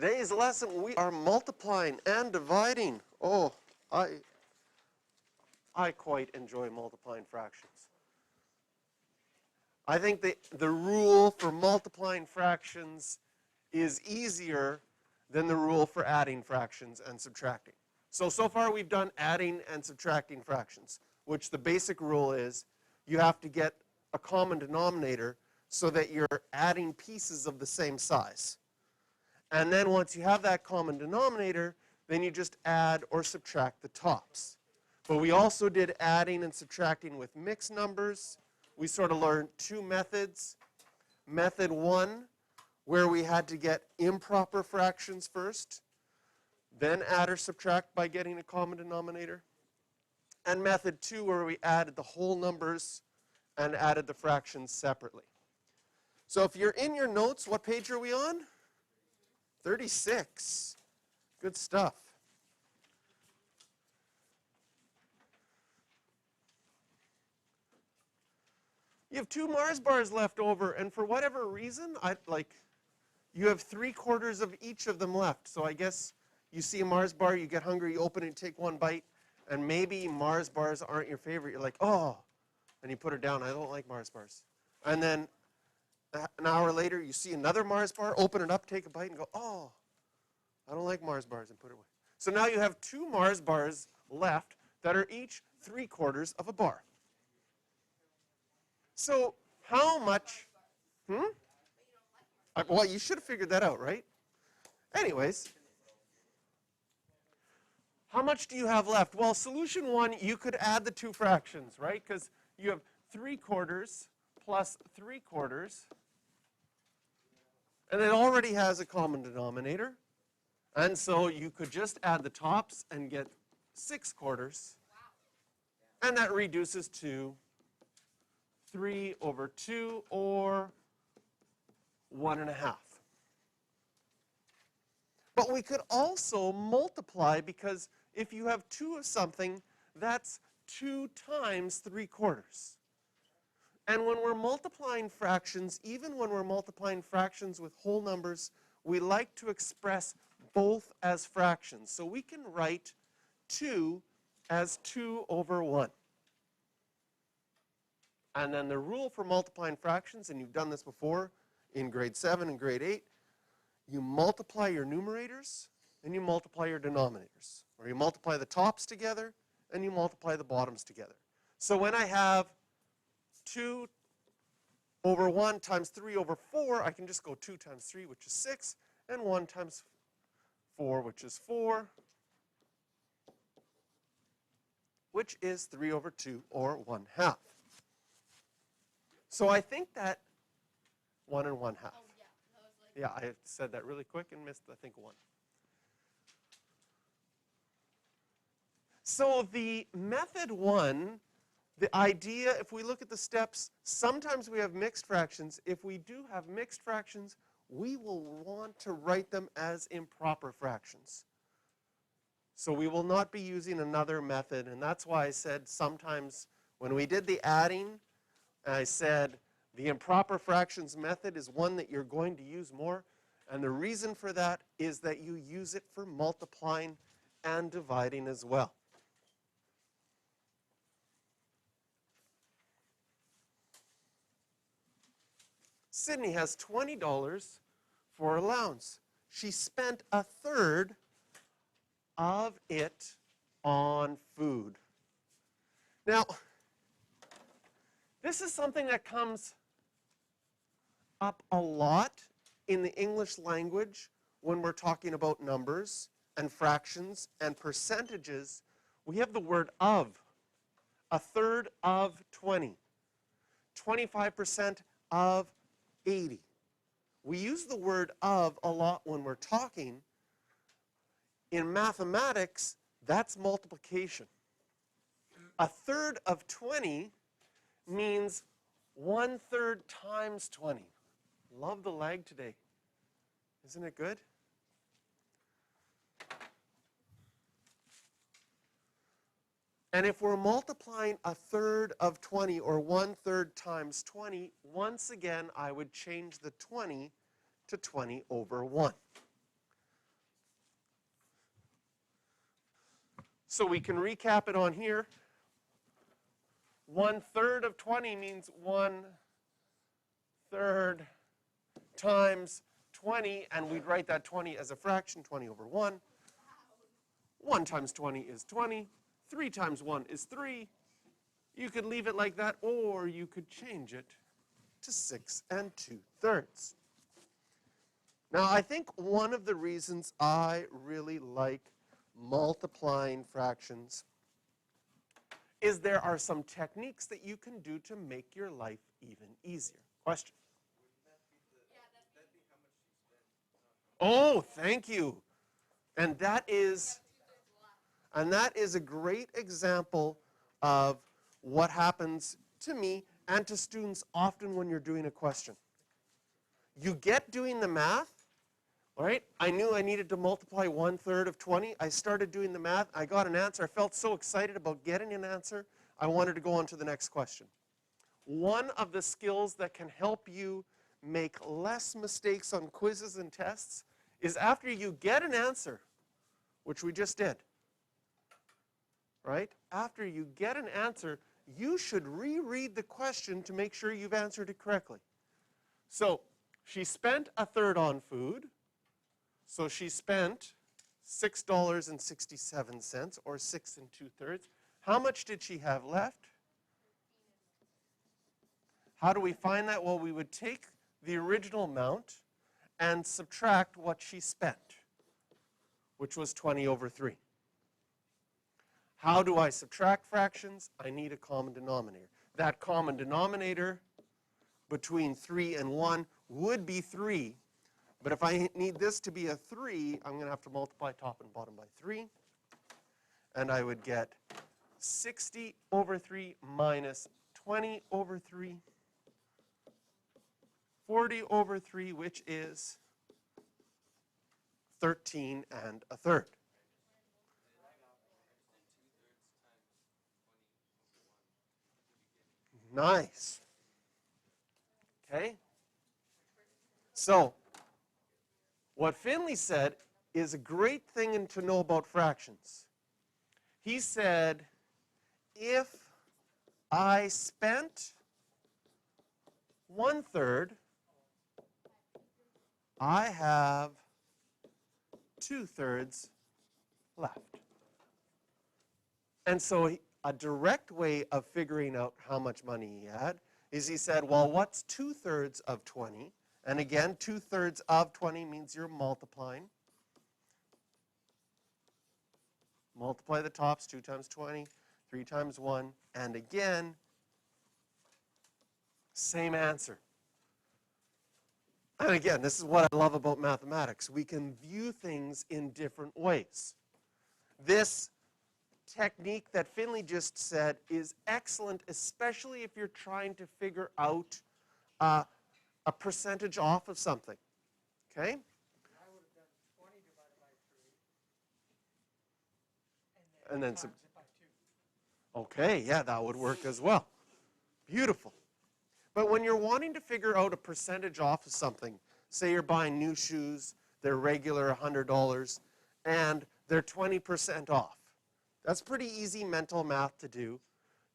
Today's lesson, we are multiplying and dividing. Oh, I quite enjoy multiplying fractions. I think the rule for multiplying fractions is easier than the rule for adding fractions and subtracting. So far we've done adding and subtracting fractions, which the basic rule is you have to get a common denominator so that you're adding pieces of the same size. And then once you have that common denominator, then you just add or subtract the tops. But we also did adding and subtracting with mixed numbers. We sort of learned two methods. Method 1, where we had to get improper fractions first, then add or subtract by getting a common denominator. And method 2, where we added the whole numbers and added the fractions separately. So if you're in your notes, what page are we on? 36. Good stuff. You have 2 Mars bars left over, and for whatever reason, you have 3/4 of each of them left. So I guess you see a Mars bar, you get hungry, you open it, take one bite, and maybe Mars bars aren't your favorite. You're like, oh, and you put it down. I don't like Mars bars. And then an hour later, you see another Mars bar, open it up, take a bite, and go, oh, I don't like Mars bars, and put it away. So now you have 2 Mars bars left that are each 3/4 of a bar. So how much, well, you should have figured that out, right? Anyways, how much do you have left? Well, solution 1, you could add the 2 fractions, right? Because you have 3/4 plus 3/4, and it already has a common denominator. And so you could just add the tops and get 6/4, and that reduces to 3/2 or 1.5. But we could also multiply, because if you have 2 of something, that's 2 times 3/4. And when we're multiplying fractions, even when we're multiplying fractions with whole numbers, we like to express both as fractions. So we can write 2 as 2/1. And then the rule for multiplying fractions, and you've done this before in grade 7 and grade 8, you multiply your numerators and you multiply your denominators. Or you multiply the tops together and you multiply the bottoms together. So when I have 2/1 times 3/4, I can just go 2 times 3, which is 6, and 1 times 4, which is 4, which is 3/2 or 1/2. So I think that 1 and 1/2. Oh, yeah. That was like Yeah, I said that really quick and missed, I think, 1. So the method 1, the idea, if we look at the steps, sometimes we have mixed fractions. If we do have mixed fractions, we will want to write them as improper fractions. So we will not be using another method, and that's why I said sometimes when we did the adding, I said the improper fractions method is one that you're going to use more, and the reason for that is that you use it for multiplying and dividing as well. Sydney has $20 for allowance. She spent 1/3 of it on food. Now, this is something that comes up a lot in the English language when we're talking about numbers and fractions and percentages. We have the word of. 1/3 of 20. 25% of 80. We use the word of a lot when we're talking. In mathematics, that's multiplication. 1/3 of 20 means 1/3 times 20. Love the lag today. Isn't it good? And if we're multiplying 1/3 of 20 or 1/3 times 20, once again, I would change the 20 to 20/1. So we can recap it on here. 1/3 of 20 means 1/3 times 20, and we'd write that 20 as a fraction, 20 over 1. 1 times 20 is 20. 3 times 1 is 3. You could leave it like that, or you could change it to 6 2/3. Now, I think one of the reasons I really like multiplying fractions is there are some techniques that you can do to make your life even easier. Question? Oh, thank you. And that is a great example of what happens to me and to students often when you're doing a question. You get doing the math, right? I knew I needed to multiply 1/3 of 20. I started doing the math. I got an answer. I felt so excited about getting an answer. I wanted to go on to the next question. One of the skills that can help you make less mistakes on quizzes and tests is after you get an answer, which we just did, right? After you get an answer, you should reread the question to make sure you've answered it correctly. So she spent 1/3 on food. So she spent $6.67, or 6 2/3. How much did she have left? How do we find that? Well, we would take the original amount and subtract what she spent, which was 20 over 3. How do I subtract fractions? I need a common denominator. That common denominator between 3 and 1 would be 3. But if I need this to be a 3, I'm going to have to multiply top and bottom by 3. And I would get 60 over 3 minus 20 over 3. 40 over 3, which is 13 1/3. Nice. Okay? So, what Finley said is a great thing to know about fractions. He said, if I spent 1/3, I have 2/3 left. And so a direct way of figuring out how much money he had is he said, well, what's 2/3 of 20? And again, 2/3 of 20 means you're multiplying. Multiply the tops, 2 times 20, 3 times 1, and again, same answer. And again, this is what I love about mathematics. We can view things in different ways. This technique that Finley just said is excellent, especially if you're trying to figure out a percentage off of something. Okay? I would have done 20 divided by 3, And then times it by 2. Okay, yeah, that would work as well. Beautiful. But when you're wanting to figure out a percentage off of something, say you're buying new shoes, they're regular $100, and they're 20% off. That's pretty easy mental math to do.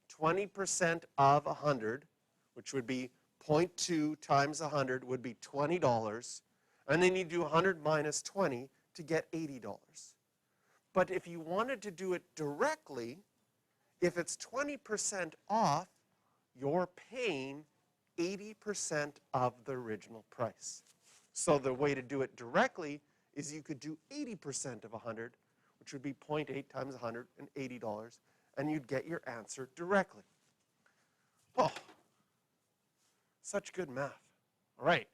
20% of 100, which would be 0.2 times 100 would be $20, and then you do 100 minus 20 to get $80. But if you wanted to do it directly, if it's 20% off, you're paying 80% of the original price. So the way to do it directly is you could do 80% of 100, which would be 0.8 times 100 and $80, and you'd get your answer directly. Oh, such good math. All right.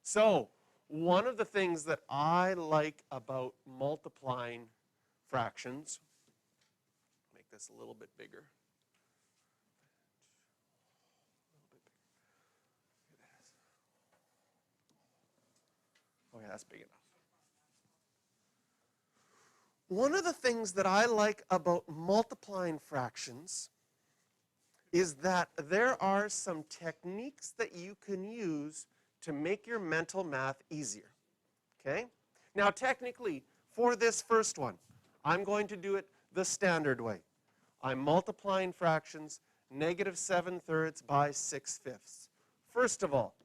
So one of the things that I like about multiplying fractions, make this a little bit bigger. Okay, that's big enough. One of the things that I like about multiplying fractions is that there are some techniques that you can use to make your mental math easier. Okay? Now, technically, for this first one, I'm going to do it the standard way. I'm multiplying fractions, negative 7/3 by 6/5. First of all,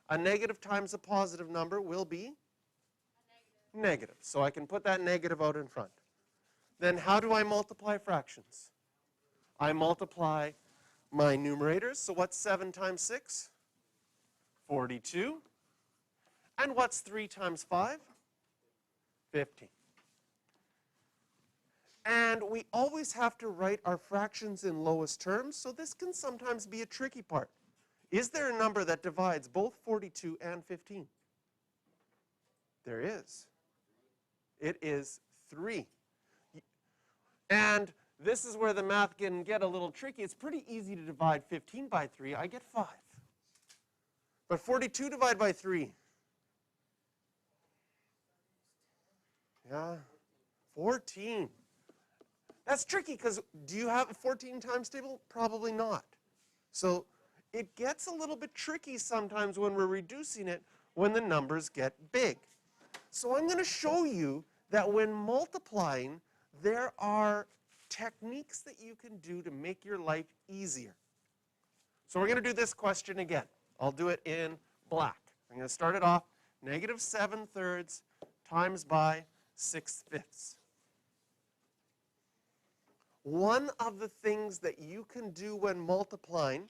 a negative times a positive number will be negative. So I can put that negative out in front. Then how do I multiply fractions? I multiply my numerators. So what's 7 times 6? 42. And what's 3 times 5? 15. And we always have to write our fractions in lowest terms, so this can sometimes be a tricky part. Is there a number that divides both 42 and 15? There is. It is 3. And this is where the math can get a little tricky. It's pretty easy to divide 15 by 3. I get 5. But 42 divided by 3. Yeah, 14. That's tricky because do you have a 14 times table? Probably not. So it gets a little bit tricky sometimes when we're reducing it when the numbers get big. So I'm going to show you that when multiplying, there are techniques that you can do to make your life easier. So we're going to do this question again. I'll do it in black. I'm going to start it off, negative 7/3 times by 6/5. One of the things that you can do when multiplying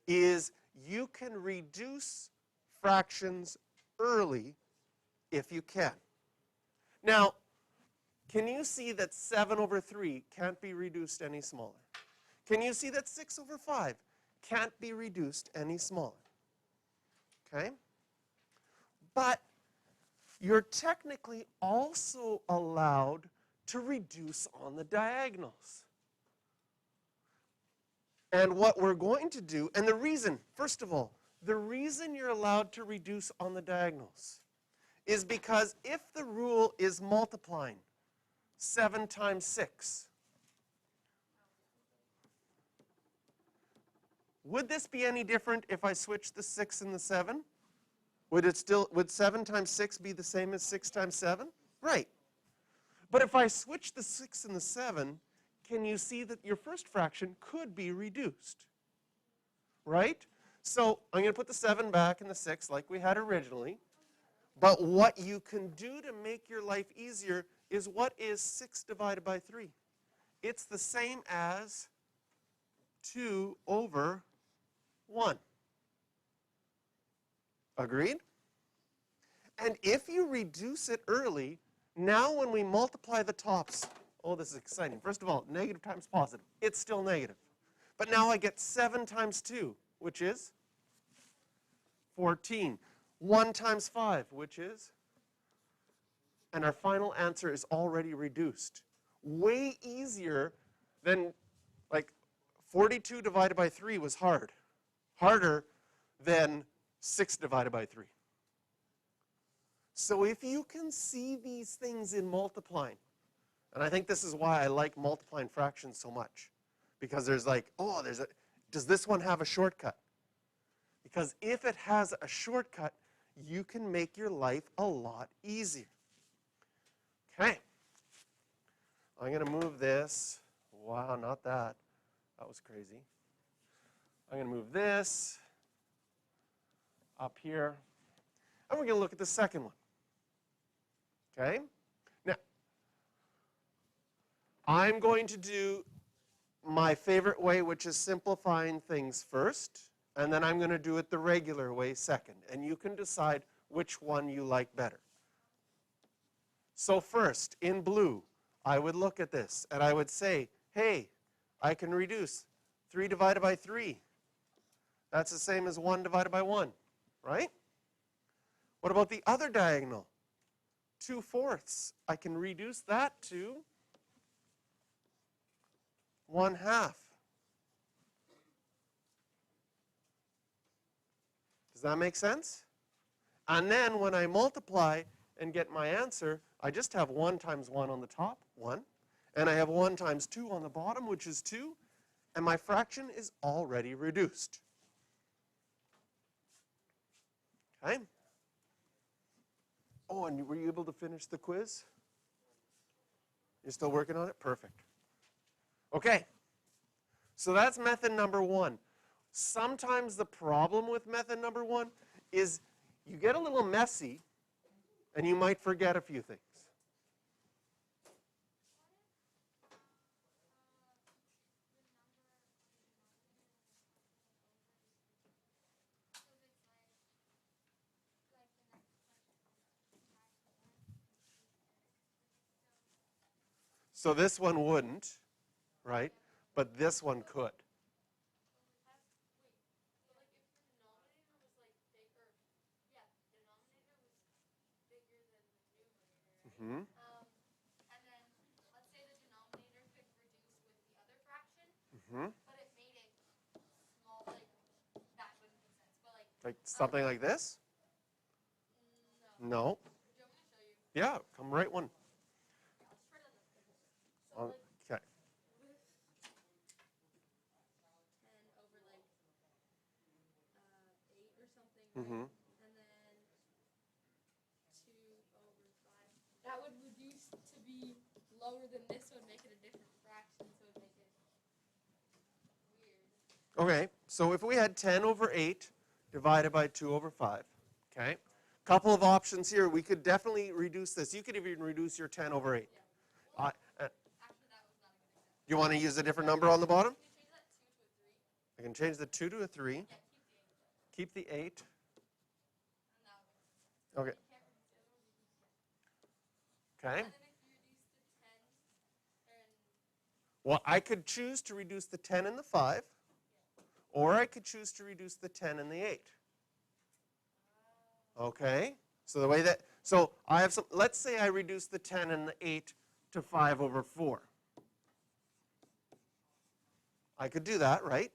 is you can reduce fractions early if you can. Now, can you see that 7/3 can't be reduced any smaller? Can you see that 6/5 can't be reduced any smaller? Okay? But you're technically also allowed to reduce on the diagonals. And what we're going to do, and the reason, first of all, the reason you're allowed to reduce on the diagonals is because if the rule is multiplying 7 times 6, would this be any different if I switched the 6 and the 7? Would 7 times 6 be the same as 6 times 7? Right. But if I switch the 6 and the 7, can you see that your first fraction could be reduced? Right? So I'm going to put the 7 back in the 6 like we had originally. But what you can do to make your life easier is what is 6 divided by 3? It's the same as 2/1. Agreed? And if you reduce it early, now when we multiply the tops, oh, this is exciting. First of all, negative times positive. It's still negative. But now I get 7 times 2, which is 14. 1 times 5, which is? And our final answer is already reduced. Way easier than, like, 42 divided by 3 was hard. Harder than 6 divided by 3. So if you can see these things in multiplying, and I think this is why I like multiplying fractions so much, because there's like, oh, does this one have a shortcut? Because if it has a shortcut, you can make your life a lot easier. Okay. I'm going to move this. Wow, not that. That was crazy. I'm going to move this up here. And we're going to look at the second one. Okay? Now, I'm going to do my favorite way, which is simplifying things first, and then I'm going to do it the regular way second. And you can decide which one you like better. So first, in blue, I would look at this, and I would say, hey, I can reduce 3 divided by 3. That's the same as 1 divided by 1, right? What about the other diagonal? 2/4. I can reduce that to 1/2. Does that make sense? And then when I multiply and get my answer, I just have 1 times 1 on the top, 1. And I have 1 times 2 on the bottom, which is 2. And my fraction is already reduced. Okay? Oh, and were you able to finish the quiz? You're still working on it? Perfect. Okay. So that's method number one. Sometimes the problem with method number one is you get a little messy and you might forget a few things. So this one wouldn't, right? But this one could. Mm-hmm. And then let's say the denominator could reduce with the other fraction, Mm-hmm. but it made it small, like that wouldn't make sense. But Like something like this? No. no. Do you want me to show you? Yeah, come right one. Yeah, I'll just put it on the table. So like Okay. with 10 over like 8 or something, right? Mm-hmm. And then 2 over 5. That would reduce to be lower than this, so it would make it a different fraction, so it would make it weird. Okay, so if we had 10 over 8 divided by 2 over 5, okay? Couple of options here. We could definitely reduce this. You could even reduce your 10 over 8. Well, Uh, actually, that was not a good example. you want to use a different number on the bottom? Can you change that 2 to a 3? I can change the 2 to a 3. Yeah, Keep the 8. And that would Okay. you can't reduce the other one, you can. Okay. And then if you reduce the 10 and Well, I could choose to reduce the 10 and the 5, or I could choose to reduce the 10 and the 8. Okay? So the way that, so I have some, let's say I reduce the 10 and the 8 to 5 over 4. I could do that, right?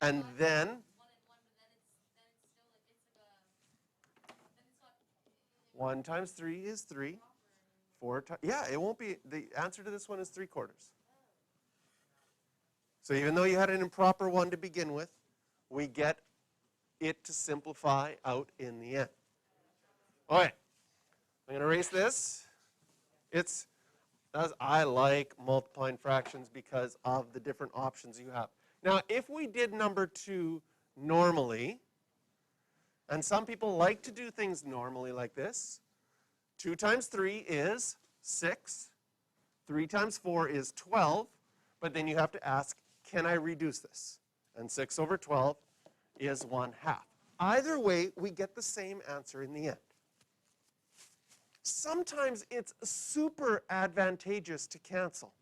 And then, 1 and 1, but then it's still like then it's not 1 times 3 is 3. 4 times, yeah, it won't be, the answer to this one is 3/4. So even though you had an improper one to begin with, we get it to simplify out in the end. All right, I'm going to erase this. I like multiplying fractions because of the different options you have. Now, if we did number 2 normally, and some people like to do things normally like this, 2 times 3 is 6, 3 times 4 is 12, but then you have to ask, can I reduce this? And 6 over 12 is 1/2. Either way, we get the same answer in the end. Sometimes it's super advantageous to cancel.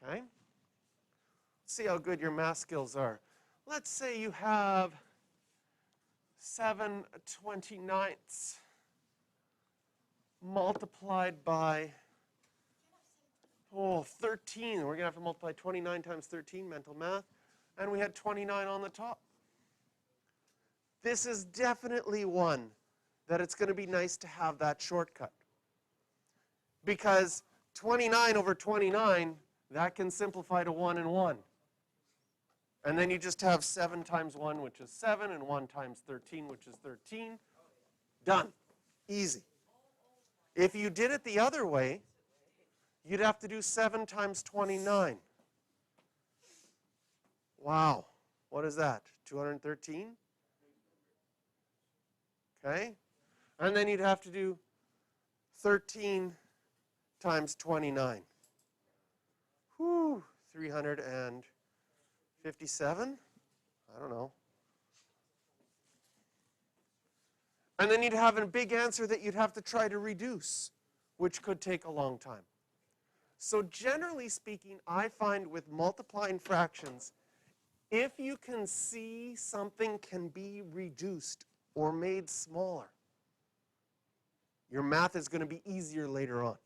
Okay? Let's see how good your math skills are. Let's say you have 7/29 multiplied by 13. We're going to have to multiply 29 times 13, mental math. And we had 29 on the top. This is definitely one that it's going to be nice to have that shortcut. Because 29 over 29, that can simplify to 1 and 1. And then you just have 7 times 1, which is 7, and 1 times 13, which is 13. Done. Easy. If you did it the other way, you'd have to do 7 times 29. Wow. What is that? 213? Okay? And then you'd have to do 13 times 29. Whew, 357? I don't know. And then you'd have a big answer that you'd have to try to reduce, which could take a long time. So generally speaking, I find with multiplying fractions, if you can see something can be reduced or made smaller, your math is going to be easier later on.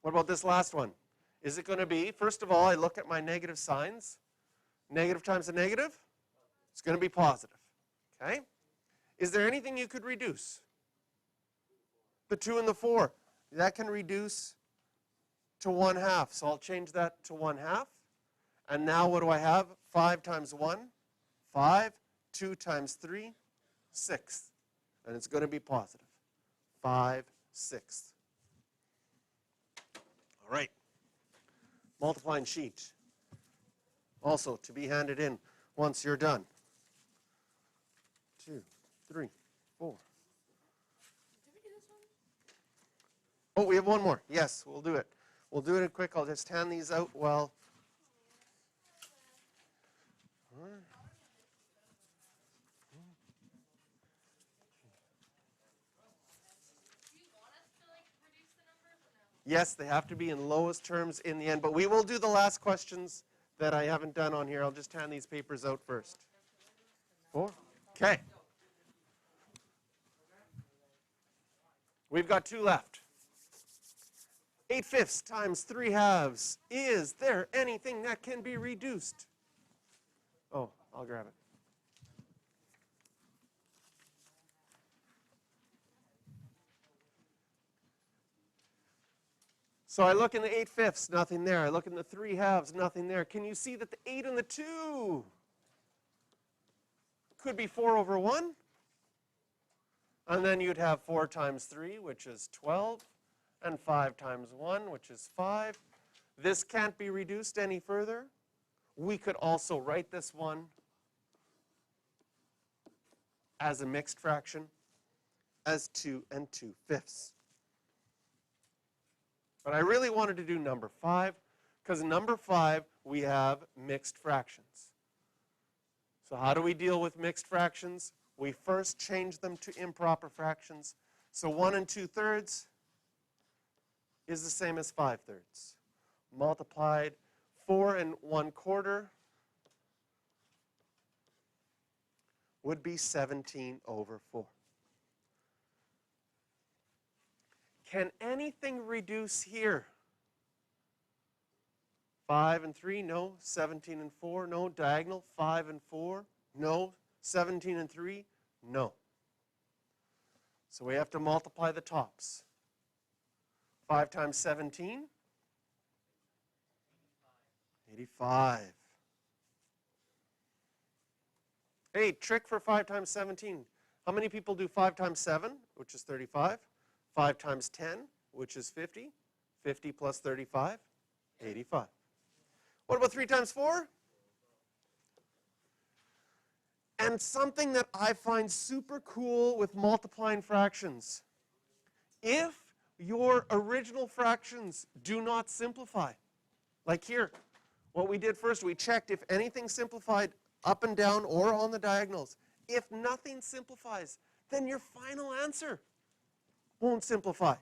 What about this last one? Is it going to be, first of all, I look at my negative signs. Negative times a negative, it's going to be positive. Okay? Is there anything you could reduce? The 2 and the 4. That can reduce to 1/2. So I'll change that to 1/2. And now what do I have? 5 times 1, 5. 2 times 3, 6. And it's going to be positive. 5/6. All right. Multiplying sheet. Also to be handed in once you're done. 2, 3, 4. Did we do this one? Oh, we have one more. Yes, we'll do it. We'll do it quick. I'll just hand these out while. Do you want us to like reduce the numbers or no? Yes, they have to be in lowest terms in the end, but we will do the last questions that I haven't done on here. I'll just hand these papers out first. 4. Okay. We've got 2 left. 8/5 times 3/2. Is there anything that can be reduced? Oh, I'll grab it. So I look in the 8/5, nothing there. I look in the 3/2, nothing there. Can you see that the 8 and the 2 could be 4 over 1? And then you'd have 4 times 3, which is 12, and 5 times 1, which is 5. This can't be reduced any further. We could also write this one as a mixed fraction as 2 and 2/5. But I really wanted to do number 5, because in number 5 we have mixed fractions. So how do we deal with mixed fractions? We first change them to improper fractions. So 1 and 2/3 is the same as 5/3. Multiplied 4 and 1/4 would be 17 over 4. Can anything reduce here? 5 and 3, no. 17 and 4, no. Diagonal, 5 and 4, no. 17 and 3, no. So we have to multiply the tops. 5 times 17? 85. Hey, trick for 5 times 17. How many people do 5 times 7, which is 35? 5 times 10, which is 50. 50 plus 35, 85. What about 3 times 4? And something that I find super cool with multiplying fractions. If your original fractions do not simplify, like here, what we did first, we checked if anything simplified up and down or on the diagonals. If nothing simplifies, then your final answer won't simplify.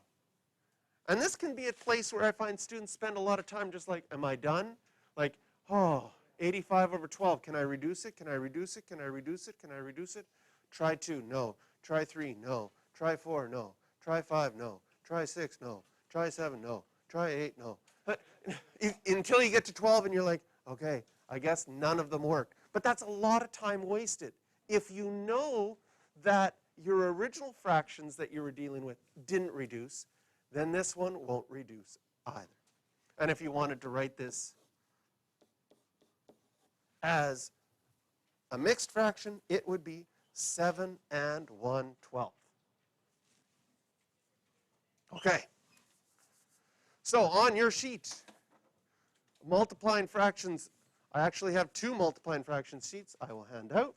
And this can be a place where I find students spend a lot of time just like, am I done? Like, oh, 85 over 12, can I reduce it? Can I reduce it? Can I reduce it? Can I reduce it? Try 2, no. Try 3, no. Try 4, no. Try 5, no. Try 6, no. Try 7, no. Try 8, no. But until you get to 12 and you're like, okay, I guess none of them work. But that's a lot of time wasted. If you know that your original fractions that you were dealing with didn't reduce, then this one won't reduce either. And if you wanted to write this as a mixed fraction, it would be 7 and 1/12. Okay. So on your sheet, multiplying fractions, I actually have 2 multiplying fraction sheets I will hand out.